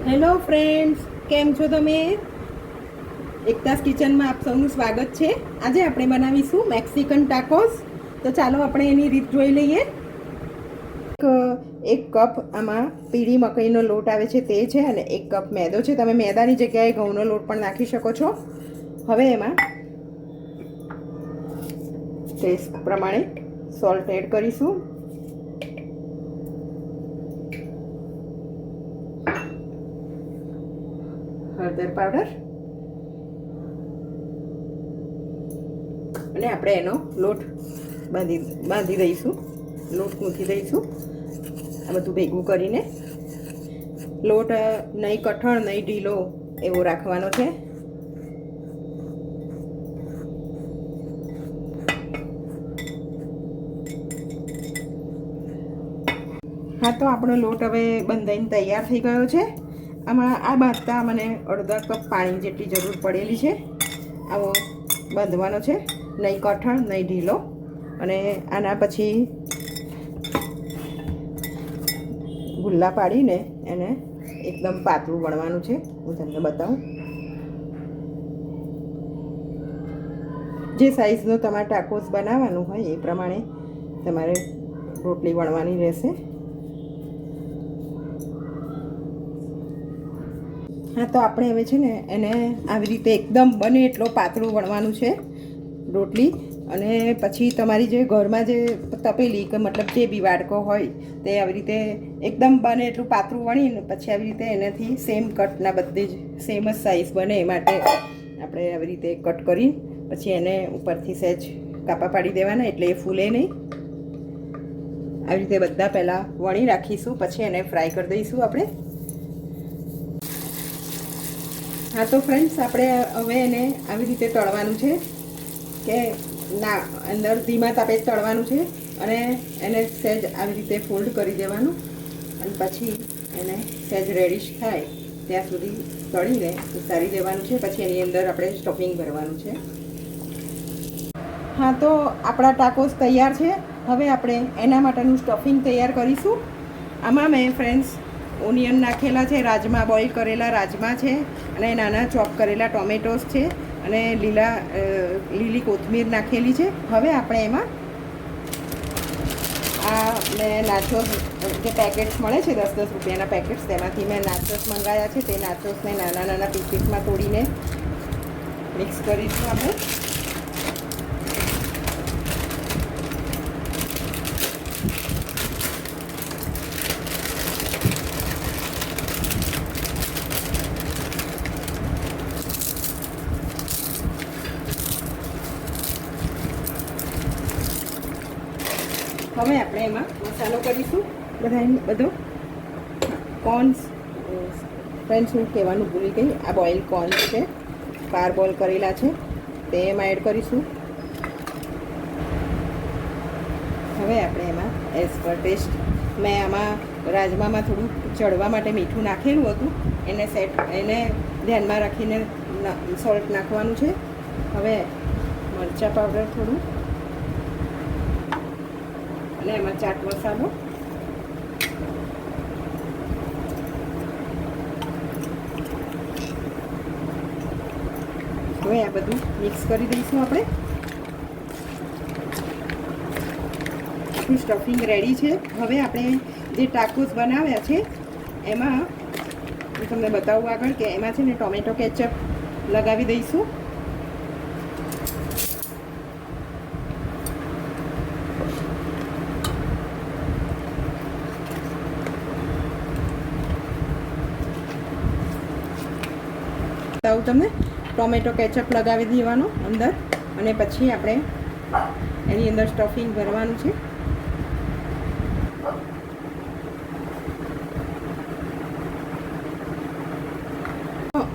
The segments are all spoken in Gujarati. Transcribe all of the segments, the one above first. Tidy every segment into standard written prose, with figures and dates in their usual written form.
હેલો ફ્રેન્ડ્સ, કેમ છો તમે? એકતાસ કિચનમાં આપ સૌનું સ્વાગત છે. આજે આપણે બનાવીશું મેક્સિકન ટાકોસ. તો ચાલો આપણે એની રીત જોઈ લઈએ. એક કપ આમાં પીળી મકાઈનો લોટ આવે છે તે છે, અને 1 કપ મેદો છે. તમે મેદાની જગ્યાએ ઘઉંનો લોટ પણ નાખી શકો છો. હવે એમાં ટેસ્ટ પ્રમાણે સોલ્ટ એડ કરીશું. હળદર પાવડર, અને આપણે એનો લોટ બાંધી દઈશું. લોટ મૂકી દઈશું. આ બધું ભેગું કરીને લોટ નહીં કઠણ નહીં ઢીલો એવો રાખવાનો છે. હા, તો આપણો લોટ હવે બંધાઈને તૈયાર થઈ ગયો છે. આમાં આ બાંધતા મને અડધા કપ પાણી જેટલી જરૂર પડેલી છે. આવો બાંધવાનો છે, નહીં કઠણ નહીં ઢીલો. અને આના પછી ગુલ્લા પાડીને એને એકદમ પાતળું વણવાનું છે. હું તમને બતાવું. જે સાઈઝનો તમારે ટાકોસ બનાવવાનું હોય એ પ્રમાણે તમારે રોટલી વણવાની રહેશે. હા, તો આપણે હવે છે ને એને આવી રીતે એકદમ બને એટલો પાતળું વણવાનું છે રોટલી. અને પછી તમારી જે ઘરમાં જે તપેલી કે મતલબ જે બી વાડકો હોય તે આવી રીતે એકદમ બને એટલું પાતળું વણીને પછી આવી રીતે એનાથી સેમ કટના બધી જ સેમ જ સાઈઝ બને એ માટે આપણે આવી રીતે કટ કરી પછી એને ઉપરથી સહેજ કાપા પાડી દેવાના, એટલે એ ફૂલે નહીં. આવી રીતે બધા પહેલાં વણી રાખીશું, પછી એને ફ્રાય કરી દઈશું આપણે. હા, તો ફ્રેન્ડ્સ, આપણે હવે એને આવી રીતે તળવાનું છે કે ના અંદર ધીમા તાપે તળવાનું છે. અને એને સહેજ આવી રીતે ફોલ્ડ કરી દેવાનું, અને પછી એને સહેજ રેડિશ થાય ત્યાં સુધી તળીને ઉતારી દેવાનું છે. પછી એની અંદર આપણે સ્ટફિંગ ભરવાનું છે. હા, તો આપણા ટાકોસ તૈયાર છે. હવે આપણે એના માટેનું સ્ટફિંગ તૈયાર કરીશું. આમાં મેં ફ્રેન્ડ્સ ઓનિયન નાખેલા છે, રાજમા બોઇલ કરેલા રાજમા છે, અને નાના ચોપ કરેલા ટોમેટોસ છે, અને લીલી કોથમીર નાખેલી છે. હવે આપણે એમાં આ મેં નાચોસ જે પેકેટ્સ મળે છે 10-10 રૂપિયાના પેકેટ્સ, તેમાંથી મેં નાચોસ મંગાવ્યા છે. તે નાચોસને નાના નાના પીસીસમાં તોડીને મિક્સ કરીશું આપણે. હવે આપણે એમાં મસાલો કરીશું બધો. કોર્ન્સ, ફ્રેન્ડ્સ હું કહેવાનું ભૂલી ગઈ, આ બોઇલ કોર્ન્સ છે, પાર બોઇલ કરેલા છે, તે એમાં એડ કરીશું. હવે આપણે એમાં એઝ પર ટેસ્ટ, મેં આમાં રાજમામાં થોડું ચડવા માટે મીઠું નાખેલું હતું, એને ધ્યાનમાં રાખીને સોલ્ટ નાખવાનું છે. હવે મરચાં પાવડર થોડું, અને એમાં ચાટ મસાલો, હવે આ બધું મિક્સ કરી દઈશું આપણે. સ્ટફિંગ રેડી છે. હવે આપણે જે ટાકોસ બનાવ્યા છે એમાં હું તમને બતાવું આગળ કે એમાં છે ને ટોમેટો કેચઅપ લગાવી દઈશું. તમને ટોમેટો કેચઅપ લગાવી દેવાનો અંદર, અને પછી આપણે એની અંદર સ્ટફિંગ ભરવાનું છે.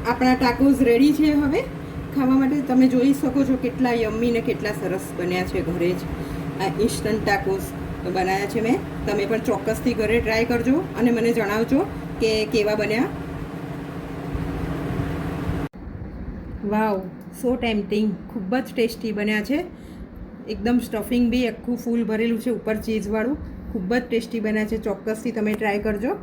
આપણા ટાકોસ રેડી છે. હવે ખાવા માટે તમે જોઈ શકો છો કેટલા યમ્મી ને કેટલા સરસ બન્યા છે. ઘરે જ આ ઇન્સ્ટન્ટ ટાકોસ બનાવ્યા છે મેં. તમે પણ ચોક્કસથી ઘરે ટ્રાય કરજો અને મને જણાવજો કે કેવા બન્યા. વાવ, સો ટેમ્પટિંગ, ખૂબ જ ટેસ્ટી બન્યા છે. એકદમ સ્ટફિંગ બી આખું ફૂલ ભરેલું છે ઉપર ચીઝવાળું. ખૂબ જ ટેસ્ટી બન્યા છે. ચોક્કસથી તમે ટ્રાય કરજો.